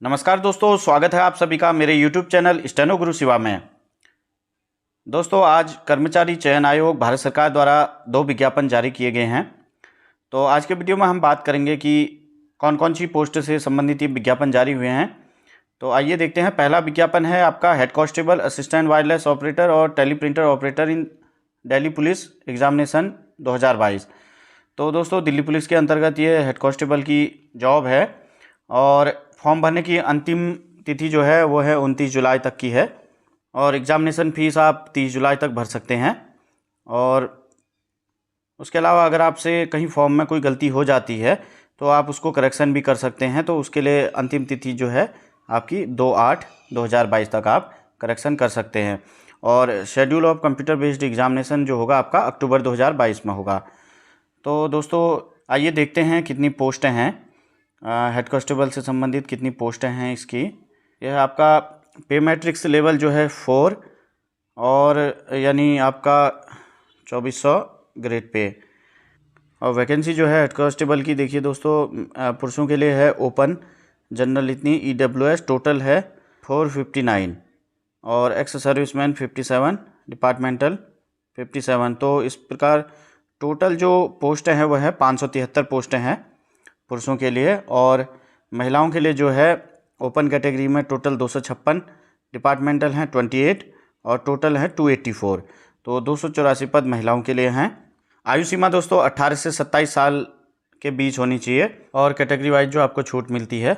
नमस्कार दोस्तों, स्वागत है आप सभी का मेरे YouTube चैनल स्टेनो गुरु शिवा में। दोस्तों, आज कर्मचारी चयन आयोग भारत सरकार द्वारा 2 विज्ञापन जारी किए गए हैं। तो आज के वीडियो में हम बात करेंगे कि कौन कौन सी पोस्ट से संबंधित ये विज्ञापन जारी हुए हैं। तो आइए देखते हैं। पहला विज्ञापन है आपका head constable, assistant wireless operator और टेलीप्रिंटर ऑपरेटर इन दिल्ली पुलिस एग्जामिनेशन 2022। तो दोस्तों, दिल्ली पुलिस के अंतर्गत ये हेड कांस्टेबल की जॉब है और फॉर्म भरने की अंतिम तिथि जो है वो है 29 जुलाई तक की है और एग्ज़ामिनेशन फ़ीस आप 30 जुलाई तक भर सकते हैं। और उसके अलावा अगर आपसे कहीं फॉर्म में कोई गलती हो जाती है तो आप उसको करेक्शन भी कर सकते हैं। तो उसके लिए अंतिम तिथि जो है आपकी 2/8/2022 तक आप करेक्शन कर सकते हैं। और schedule of computer based examination जो होगा आपका अक्टूबर 2022 में होगा। तो दोस्तों, आइए देखते हैं कितनी पोस्टें हैं, हेड कांस्टेबल से संबंधित कितनी पोस्टें हैं इसकी। यह आपका पे मैट्रिक्स लेवल जो है 4 और यानी आपका 2400 ग्रेड पे। और वैकेंसी जो है हेड कांस्टेबल की देखिए दोस्तों, पुरुषों के लिए है ओपन, जनरल इतनी, EWS टोटल है 459 और एक्स सर्विसमैन 57, डिपार्टमेंटल 57। तो इस प्रकार टोटल जो पोस्टें हैं वह है 573 पोस्टें हैं पुरुषों के लिए। और महिलाओं के लिए जो है ओपन कैटेगरी में टोटल 256, डिपार्टमेंटल हैं 28 और टोटल है 284। तो 284 पद महिलाओं के लिए हैं। आयु सीमा दोस्तों 18 से 27 साल के बीच होनी चाहिए और कैटेगरी वाइज जो आपको छूट मिलती है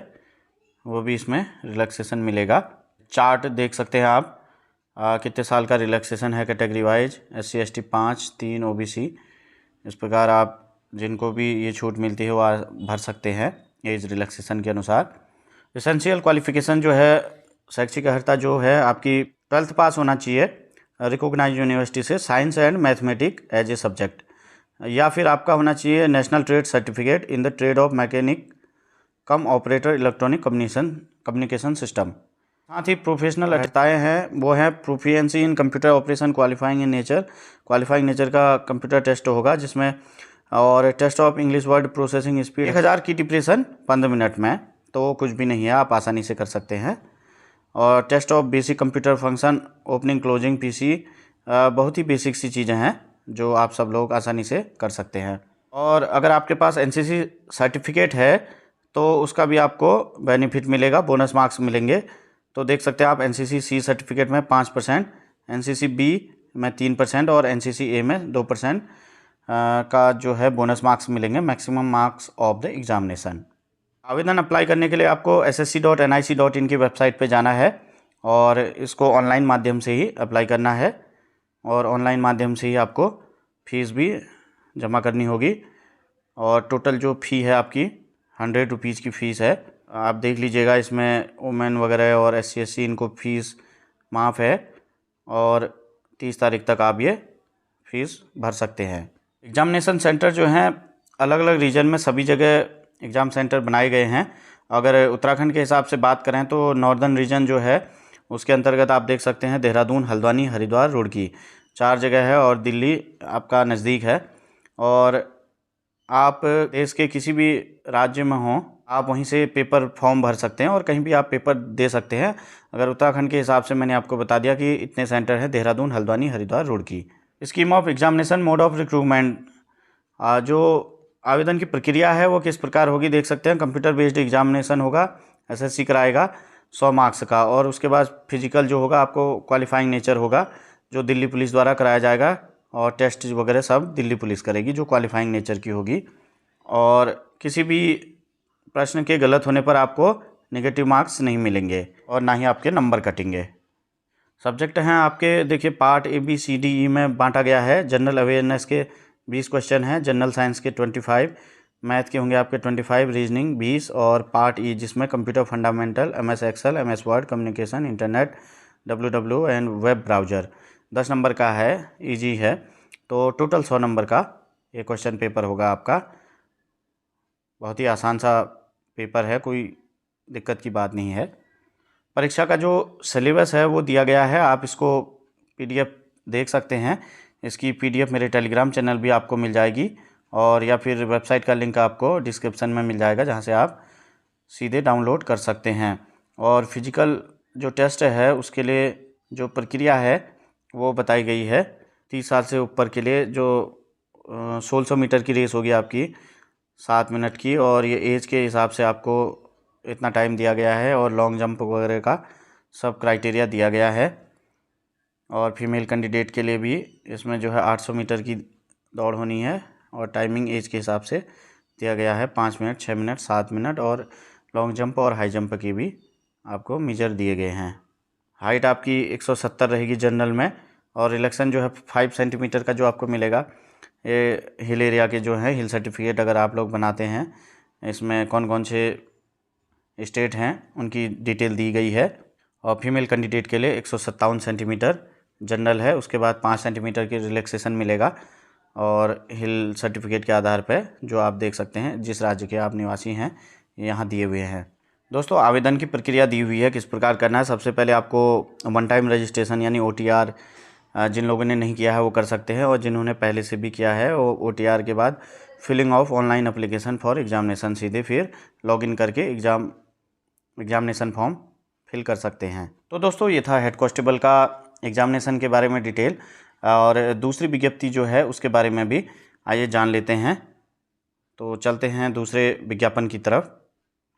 वो भी इसमें रिलैक्सेशन मिलेगा। चार्ट देख सकते हैं आप, कितने साल का रिलैक्सेशन है category wise. SC ST 5, 3 OBC। इस प्रकार आप जिनको भी ये छूट मिलती है वो भर सकते हैं एज रिलैक्सेशन के अनुसार। एसेंशियल क्वालिफिकेशन जो है, शैक्षिक अर्हता जो है आपकी 12th पास होना चाहिए रिकॉग्नाइज यूनिवर्सिटी से, science and mathematic as a subject, या फिर आपका होना चाहिए national trade certificate in the trade of mechanic cum operator electronic communication system. साथ ही प्रोफेशनल अर्हताएँ हैं वो है proficiency in computer operation qualifying in nature. Qualifying nature का कंप्यूटर टेस्ट होगा जिसमें, और test of English word processing speed 1000 की डिप्रेशन 15 मिनट में, तो कुछ भी नहीं है, आप आसानी से कर सकते हैं। और test of basic computer function, opening closing PC, बहुत ही बेसिक सी चीज़ें हैं जो आप सब लोग आसानी से कर सकते हैं। और अगर आपके पास NCC सर्टिफिकेट है तो उसका भी आपको बेनिफिट मिलेगा, बोनस मार्क्स मिलेंगे। तो देख सकते हैं आप NCC C सर्टिफिकेट में 5%, NCC B में 3% और NCC A में 2% का जो है बोनस मार्क्स मिलेंगे, maximum marks of the examination. आवेदन अप्लाई करने के लिए आपको ssc.nic.in की वेबसाइट पे जाना है और इसको ऑनलाइन माध्यम से ही अप्लाई करना है और ऑनलाइन माध्यम से ही आपको फ़ीस भी जमा करनी होगी। और टोटल जो फ़ी है आपकी 100 रुपीज़ की फ़ीस है। आप देख लीजिएगा, इसमें वुमेन वगैरह और SC SC इनको फ़ीस माफ़ है और 30 तारीख तक आप ये फ़ीस भर सकते हैं। एग्जामिनेशन सेंटर जो हैं अलग अलग रीजन में सभी जगह एग्ज़ाम सेंटर बनाए गए हैं। अगर उत्तराखंड के हिसाब से बात करें तो नॉर्दर्न रीजन जो है उसके अंतर्गत आप देख सकते हैं देहरादून, हल्द्वानी, हरिद्वार, रुड़की 4 जगह है और दिल्ली आपका नज़दीक है। और आप देश के किसी भी राज्य में हों, आप वहीं से पेपर फॉर्म भर सकते हैं और कहीं भी आप पेपर दे सकते हैं। अगर उत्तराखंड के हिसाब से मैंने आपको बता दिया कि इतने सेंटर हैं, Dehradun, Haldwani, Haridwar, Roorkee. Scheme of examination, mode of recruitment, जो आवेदन की प्रक्रिया है वो किस प्रकार होगी देख सकते हैं। कंप्यूटर बेस्ड एग्जामिनेशन होगा, SSC कराएगा 100 मार्क्स का, और उसके बाद फिजिकल जो होगा आपको क्वालिफाइंग नेचर होगा जो दिल्ली पुलिस द्वारा कराया जाएगा, और टेस्ट वगैरह सब दिल्ली पुलिस करेगी जो क्वालिफाइंग नेचर की होगी। और किसी भी प्रश्न के गलत होने पर आपको नेगेटिव मार्क्स नहीं मिलेंगे और ना ही आपके नंबर कटेंगे। सब्जेक्ट हैं आपके, देखिए पार्ट ABCDE में बांटा गया है। जनरल अवेयरनेस के 20 क्वेश्चन हैं, जनरल साइंस के 25, मैथ के होंगे आपके 25, रीजनिंग 20 और पार्ट E जिसमें computer fundamental, MS Excel, MS Word, communication, internet, WW and web browser 10 number का है, ईजी है। तो टोटल 100 नंबर का ये क्वेश्चन पेपर होगा आपका। बहुत ही आसान सा पेपर है, कोई दिक्कत की बात नहीं है। परीक्षा का जो सिलेबस है वो दिया गया है, आप इसको PDF देख सकते हैं। इसकी PDF मेरे टेलीग्राम चैनल भी आपको मिल जाएगी और या फिर वेबसाइट का लिंक आपको डिस्क्रिप्शन में मिल जाएगा जहां से आप सीधे डाउनलोड कर सकते हैं। और फिजिकल जो टेस्ट है उसके लिए जो प्रक्रिया है वो बताई गई है। 30 साल से ऊपर के लिए जो 1600 मीटर की रेस होगी आपकी 7 मिनट की, और ये एज के हिसाब से आपको इतना टाइम दिया गया है, और लॉन्ग जंप वगैरह का सब क्राइटेरिया दिया गया है। और फीमेल कैंडिडेट के लिए भी इसमें जो है 800 मीटर की दौड़ होनी है, और टाइमिंग एज के हिसाब से दिया गया है 5 मिनट, 6 मिनट, 7 मिनट, और लॉन्ग जंप और हाई जंप की भी आपको मेजर दिए गए हैं। हाइट आपकी 170 रहेगी जनरल में, और रिलैक्सन जो है 5 सेंटीमीटर का जो आपको मिलेगा। ये हिल एरिया के जो हैं हिल सर्टिफिकेट अगर आप लोग बनाते हैं, इसमें कौन कौन से स्टेट हैं उनकी डिटेल दी गई है। और फीमेल कैंडिडेट के लिए 157 सेंटीमीटर जनरल है, उसके बाद 5 सेंटीमीटर की रिलैक्सेशन मिलेगा, और हिल सर्टिफिकेट के आधार पर जो आप देख सकते हैं जिस राज्य के आप निवासी हैं यहाँ दिए हुए हैं। दोस्तों, आवेदन की प्रक्रिया दी हुई है किस प्रकार करना है। सबसे पहले आपको वन टाइम रजिस्ट्रेशन यानी OTR जिन लोगों ने नहीं किया है वो कर सकते हैं, और जिन्होंने पहले से भी किया है वो OTR के बाद filling of online application for examination सीधे फिर लॉगिन करके एग्जामिनेशन फॉर्म फिल कर सकते हैं। तो दोस्तों, ये था हेड कांस्टेबल का एग्जामिनेशन के बारे में डिटेल, और दूसरी विज्ञप्ति जो है उसके बारे में भी आइए जान लेते हैं। तो चलते हैं दूसरे विज्ञापन की तरफ।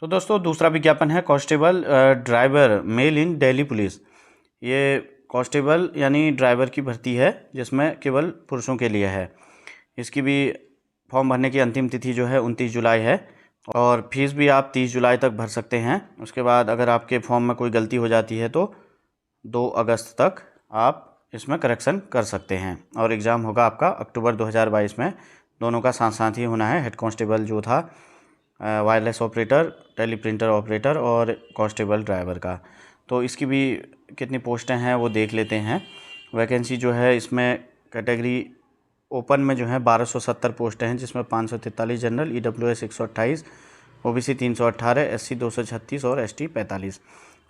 तो दोस्तों, दूसरा विज्ञापन है कांस्टेबल ड्राइवर मेल इन दिल्ली पुलिस। ये कांस्टेबल यानी ड्राइवर की भर्ती है जिसमें केवल पुरुषों के लिए है। इसकी भी फॉर्म भरने की अंतिम तिथि जो है 29 जुलाई है, और फीस भी आप 30 जुलाई तक भर सकते हैं। उसके बाद अगर आपके फॉर्म में कोई गलती हो जाती है तो 2 अगस्त तक आप इसमें करेक्शन कर सकते हैं, और एग्ज़ाम होगा आपका अक्टूबर 2022 में। दोनों का साथ साथ ही होना है। हेड कांस्टेबल जो था वायरलेस ऑपरेटर, टेलीप्रिंटर ऑपरेटर, और कांस्टेबल ड्राइवर का। तो इसकी भी कितनी पोस्टें हैं वो देख लेते हैं। वैकेंसी जो है इसमें कैटेगरी ओपन में जो है 1270 पोस्टें हैं, जिसमें 543 जनरल, EWS 128, OBC 318, SC 236 और ST 45,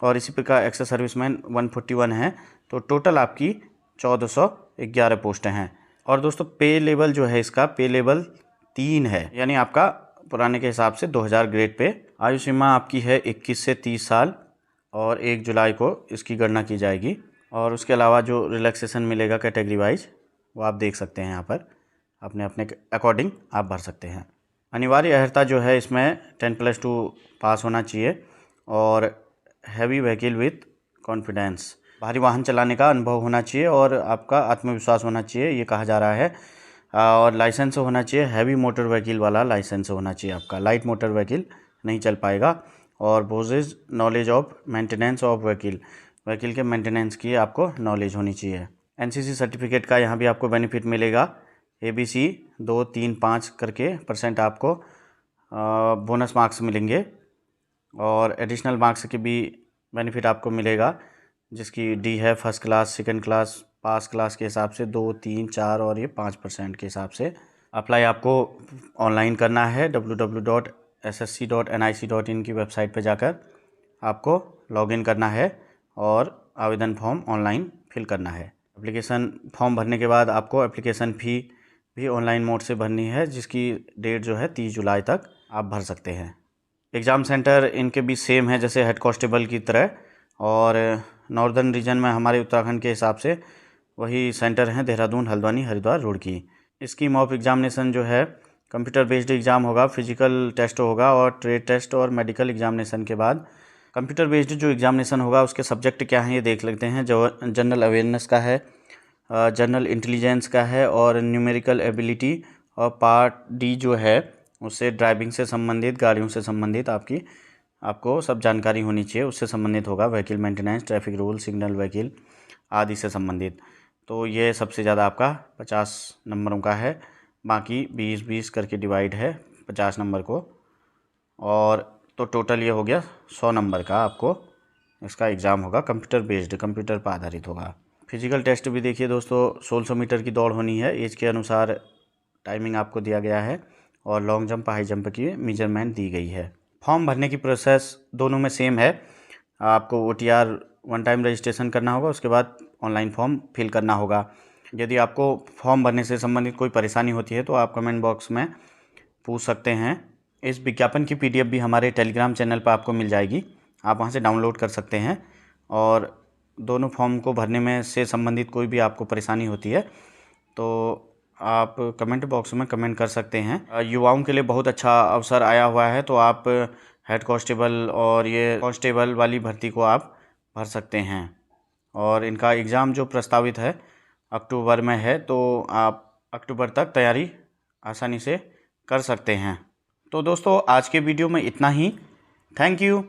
और इसी प्रकार एक्स सर्विसमैन 141 हैं। तो टोटल आपकी 1411 पोस्टें हैं। और दोस्तों, पे लेवल जो है इसका पे लेवल 3 है, यानी आपका पुराने के हिसाब से 2000 ग्रेड पे। आयु सीमा आपकी है 21 से 30 साल, और 1 जुलाई को इसकी गणना की जाएगी। और उसके अलावा जो रिलैक्सेशन मिलेगा कैटेगरी वाइज वो आप देख सकते हैं यहाँ पर, अपने अपने अकॉर्डिंग आप भर सकते हैं। अनिवार्य अर्हता जो है इसमें 10+2 पास होना चाहिए, और हैवी व्हीकल विथ कॉन्फिडेंस, भारी वाहन चलाने का अनुभव होना चाहिए, और आपका आत्मविश्वास होना चाहिए ये कहा जा रहा है। और लाइसेंस होना चाहिए, हैवी मोटर व्हीकल वाला लाइसेंस होना चाहिए आपका, लाइट मोटर व्हीकल नहीं चल पाएगा। और बोजेज knowledge of maintenance of vehicle के मेंटेनेंस की आपको नॉलेज होनी चाहिए। NCC सर्टिफिकेट का यहाँ भी आपको बेनिफिट मिलेगा। ABC 2, 3, 5 करके % आपको बोनस मार्क्स मिलेंगे, और एडिशनल मार्क्स की भी बेनिफिट आपको मिलेगा, जिसकी D है फर्स्ट क्लास, सेकंड क्लास, पास क्लास के हिसाब से 2, 3, 4 और ये 5% के हिसाब से। अप्लाई आपको ऑनलाइन करना है, www.ssc.nic.in की वेबसाइट पर जाकर आपको लॉगिन करना है, और आवेदन फॉर्म ऑनलाइन फिल करना है। एप्लीकेशन फॉर्म भरने के बाद आपको एप्लीकेशन फ़ी भी ऑनलाइन मोड से भरनी है, जिसकी डेट जो है 30 जुलाई तक आप भर सकते हैं। एग्ज़ाम सेंटर इनके भी सेम है जैसे हेड कांस्टेबल की तरह, और नॉर्दर्न रीजन में हमारे उत्तराखंड के हिसाब से वही सेंटर हैं, Dehradun, Haldwani, Haridwar, Roorkee. Scheme of examination जो है कंप्यूटर बेस्ड एग्ज़ाम होगा, फिजिकल टेस्ट होगा, और ट्रेड टेस्ट और मेडिकल एग्जामिनेशन के बाद कंप्यूटर बेस्ड जो एग्जामिनेशन होगा उसके सब्जेक्ट क्या हैं ये देख लेते हैं। जो जनरल अवेयरनेस का है, जनरल इंटेलिजेंस का है, और न्यूमेरिकल एबिलिटी, और पार्ट D जो है उससे ड्राइविंग से संबंधित, गाड़ियों से संबंधित आपको सब जानकारी होनी चाहिए, उससे संबंधित होगा। Vehicle maintenance, traffic rule, signal vehicle आदि से संबंधित। तो ये सबसे ज़्यादा आपका 50 नंबरों का है, बाकी 20-20 करके डिवाइड है 50 नंबर को, और तो टोटल ये हो गया 100 नंबर का आपको इसका एग्ज़ाम होगा। कंप्यूटर बेस्ड, कंप्यूटर पर आधारित होगा। फिजिकल टेस्ट भी देखिए दोस्तों, 1600 मीटर की दौड़ होनी है, एज के अनुसार टाइमिंग आपको दिया गया है, और लॉन्ग जंप, हाई जंप की मेजरमेंट दी गई है। फॉर्म भरने की प्रोसेस दोनों में सेम है। आपको OTR वन टाइम रजिस्ट्रेशन करना होगा, उसके बाद ऑनलाइन फॉर्म फिल करना होगा। यदि आपको फॉर्म भरने से संबंधित कोई परेशानी होती है तो आप कमेंट बॉक्स में पूछ सकते हैं। इस विज्ञापन की PDF भी हमारे टेलीग्राम चैनल पर आपको मिल जाएगी, आप वहाँ से डाउनलोड कर सकते हैं। और दोनों फॉर्म को भरने में से संबंधित कोई भी आपको परेशानी होती है तो आप कमेंट बॉक्स में कमेंट कर सकते हैं। युवाओं के लिए बहुत अच्छा अवसर आया हुआ है, तो आप हेड कांस्टेबल और ये कांस्टेबल वाली भर्ती को आप भर सकते हैं। और इनका एग्ज़ाम जो प्रस्तावित है अक्टूबर में है, तो आप अक्टूबर तक तैयारी आसानी से कर सकते हैं। तो दोस्तों आज के वीडियो में इतना ही। Thank you.